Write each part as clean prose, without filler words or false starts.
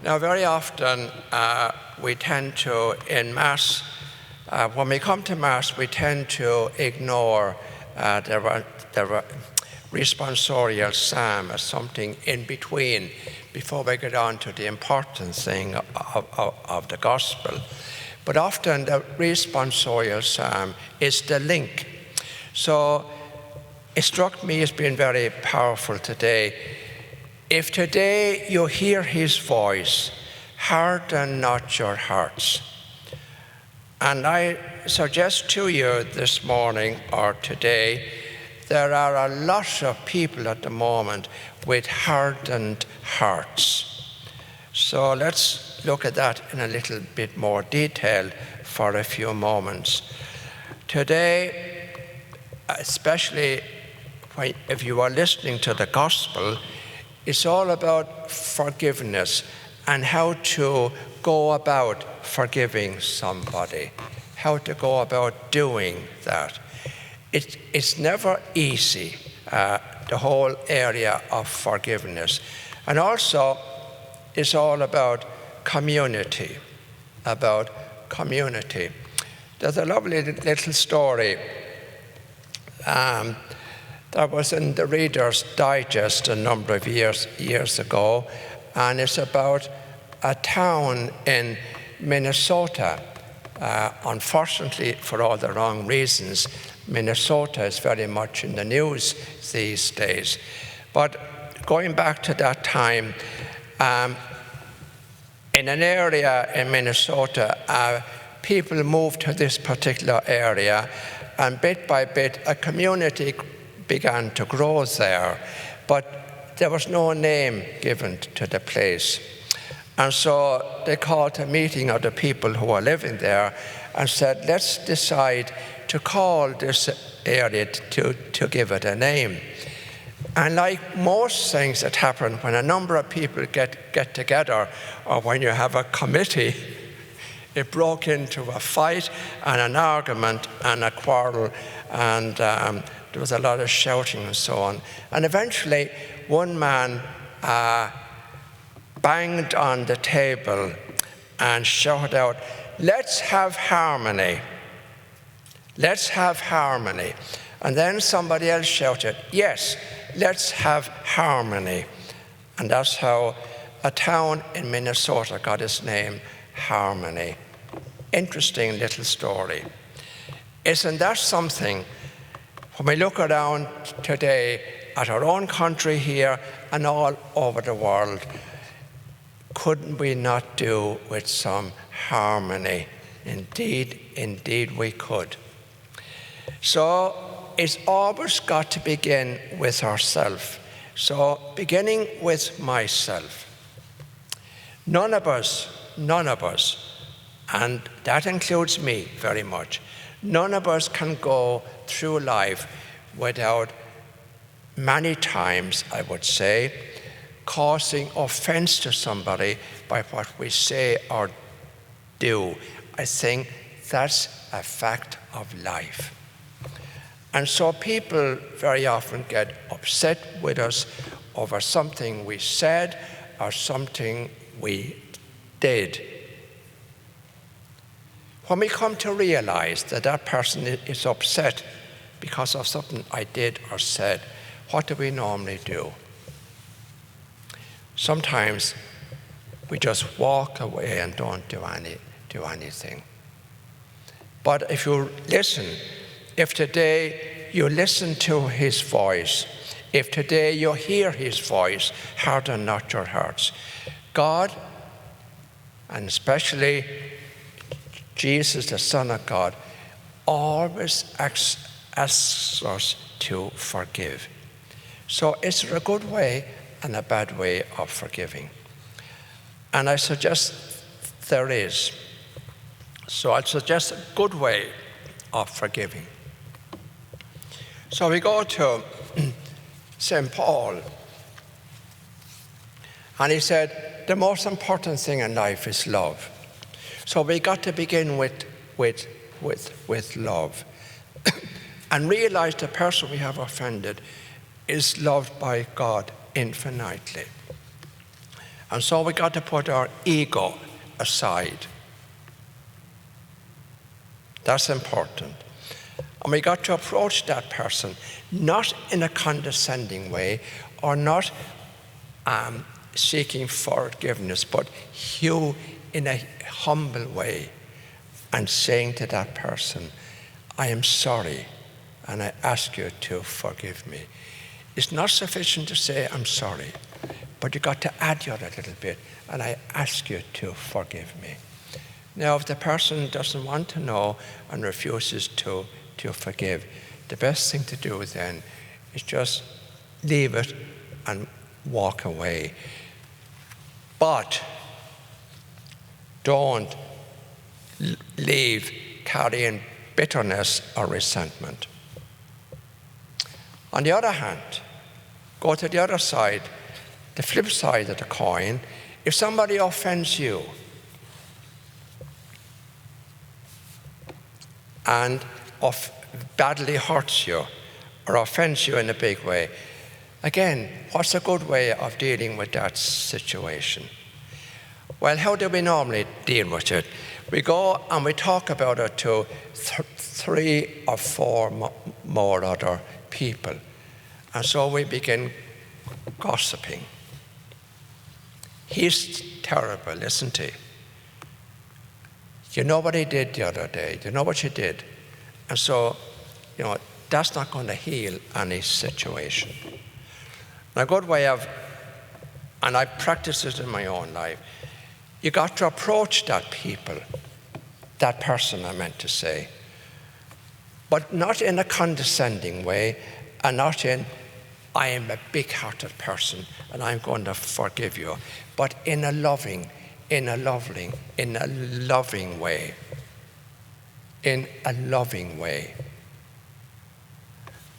Now, very often we tend to, in Mass, when we come to Mass, we tend to ignore the responsorial psalm as something in between before we get on to the important thing of the Gospel. But often the responsorial psalm is the link. So it struck me as being very powerful today. If today you hear his voice, harden not your hearts. And I suggest to you this morning or today, there are a lot of people at the moment with hardened hearts. So let's look at that in a little bit more detail for a few moments. Today, especially if you are listening to the Gospel, it's all about forgiveness and how to go about forgiving somebody, how to go about doing that. It's never easy, the whole area of forgiveness. And also, it's all about community, There's a lovely little story that was in the Reader's Digest a number of years ago, and it's about a town in Minnesota. Unfortunately, for all the wrong reasons, Minnesota is very much in the news these days. But going back to that time, in an area in Minnesota, people moved to this particular area, and bit by bit, a community began to grow there, but there was no name given to the place. And so they called a meeting of the people who were living there and said, let's decide to call this area to give it a name. And like most things that happen when a number of people get together, or when you have a committee, it broke into a fight and an argument and a quarrel, and there was a lot of shouting and so on. And eventually, one man banged on the table and shouted out, let's have harmony. Let's have harmony. And then somebody else shouted, yes, let's have harmony. And that's how a town in Minnesota got its name, Harmony. Interesting little story. Isn't that something? When we look around today at our own country here and all over the world, couldn't we not do with some harmony? Indeed we could. So it's always got to begin with ourselves. So beginning with myself. None of us, and that includes me very much, none of us can go through life without many times, I would say, causing offense to somebody by what we say or do. I think that's a fact of life. And so people very often get upset with us over something we said or something we did. When we come to realize that that person is upset because of something I did or said, what do we normally do? Sometimes we just walk away and don't do anything. But if you listen, if today you listen to his voice, if today you hear his voice, harden not your hearts. God, and especially Jesus, the Son of God, always asks us to forgive. So is there a good way and a bad way of forgiving? And I suggest there is. So I'll suggest a good way of forgiving. So we go to St. Paul, and he said, the most important thing in life is love. So we got to begin with love and realize the person we have offended is loved by God infinitely. And so we got to put our ego aside. That's important. And we got to approach that person not in a condescending way or not seeking forgiveness, but in a humble way, and saying to that person, I am sorry, and I ask you to forgive me. It's not sufficient to say, I'm sorry, but you've got to add your little bit, and I ask you to forgive me. Now, if the person doesn't want to know and refuses to forgive, the best thing to do then is just leave it and walk away. But don't leave carrying bitterness or resentment. On the other hand, go to the other side, the flip side of the coin. If somebody offends you and badly hurts you or offends you in a big way, again, what's a good way of dealing with that situation? Well, how do we normally deal with it? We go and we talk about it to 3 or 4 more other people. And so we begin gossiping. He's terrible, isn't he? You know what he did the other day. You know what you did. And so, that's not going to heal any situation. A good way of, and I practice it in my own life, you got to approach that person I meant to say, but not in a condescending way, and not in, I am a big-hearted person and I'm going to forgive you, but in a loving way. In a loving way.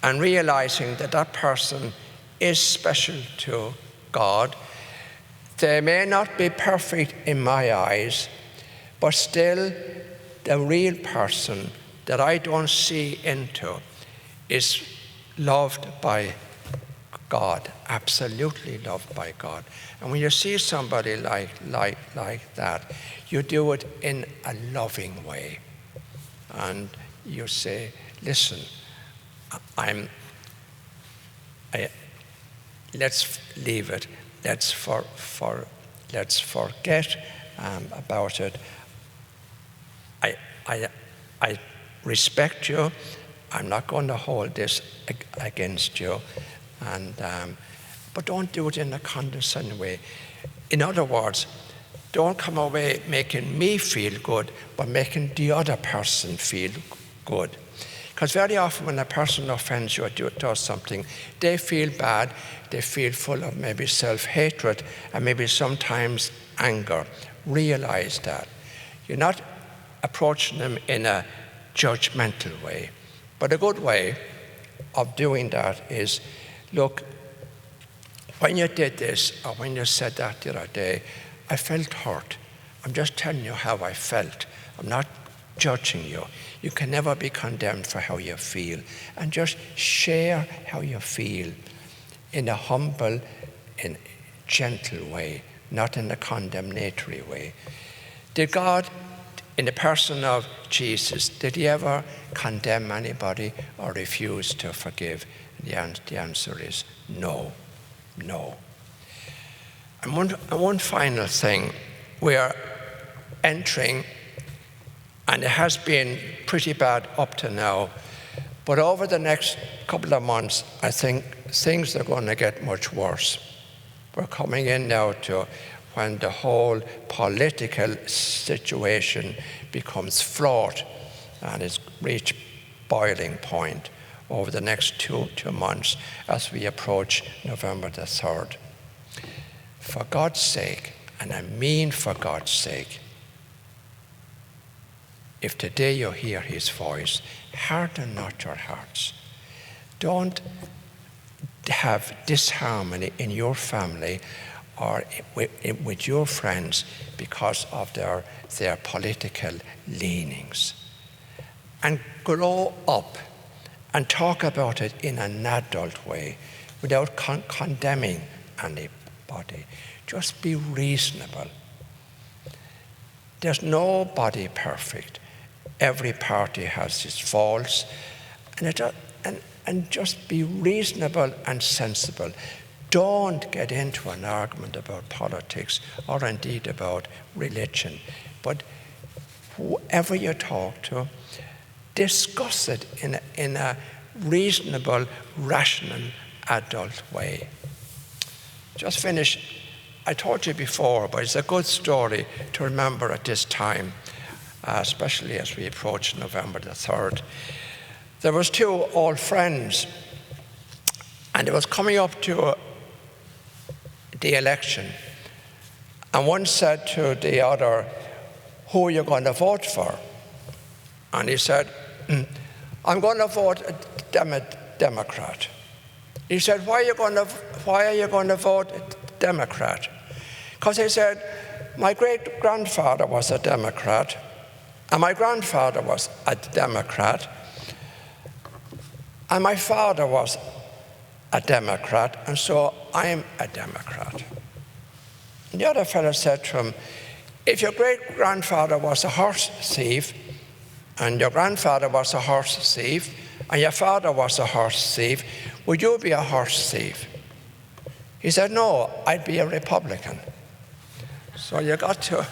And realizing that that person is special to God. They may not be perfect in my eyes, but still the real person that I don't see into is loved by God, absolutely loved by God. And when you see somebody like that, you do it in a loving way. And you say, listen, let's leave it. Let's forget about it. I respect you. I'm not going to hold this against you. But don't do it in a condescending way. In other words, don't come away making me feel good, but making the other person feel good. Because very often when a person offends you or does something, they feel bad, they feel full of maybe self-hatred and maybe sometimes anger. Realize that. You're not approaching them in a judgmental way. But a good way of doing that is, look, when you did this or when you said that the other day, I felt hurt. I'm just telling you how I felt. I'm not judging you. You can never be condemned for how you feel. And just share how you feel in a humble and gentle way, not in a condemnatory way. Did God, in the person of Jesus, did he ever condemn anybody or refuse to forgive? The answer is no. No. And one final thing, we are entering, and it has been pretty bad up to now, but over the next couple of months, I think things are going to get much worse. We're coming in now to when the whole political situation becomes fraught and it's reached boiling point over the next two months as we approach November the 3rd. For God's sake, and I mean for God's sake, if today you hear his voice, harden not your hearts. Don't have disharmony in your family or with your friends because of their political leanings. And grow up and talk about it in an adult way without condemning everybody. Just be reasonable. There's nobody perfect. Every party has its faults. And just be reasonable and sensible. Don't get into an argument about politics or indeed about religion. But whoever you talk to, discuss it in a reasonable, rational, adult way. Just finish. I told you before, but it's a good story to remember at this time, especially as we approach November the 3rd. There was two old friends, and it was coming up to the election. And one said to the other, "Who are you going to vote for?" And he said, "I'm going to vote a Democrat." He said, "Why are you going to vote a Democrat?" Because he said, "My great-grandfather was a Democrat, and my grandfather was a Democrat, and my father was a Democrat, and so I'm a Democrat." And the other fellow said to him, "If your great-grandfather was a horse thief, and your grandfather was a horse thief, and your father was a horse thief, would you be a horse thief?" He said, "No, I'd be a Republican." So you got to,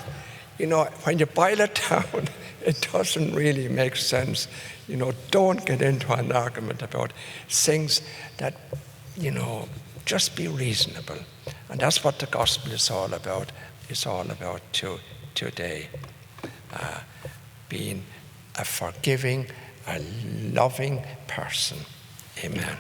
when you boil it down, it doesn't really make sense. Don't get into an argument about things that, just be reasonable. And that's what the gospel is all about. It's all about today. Being a forgiving, a loving person. Amen.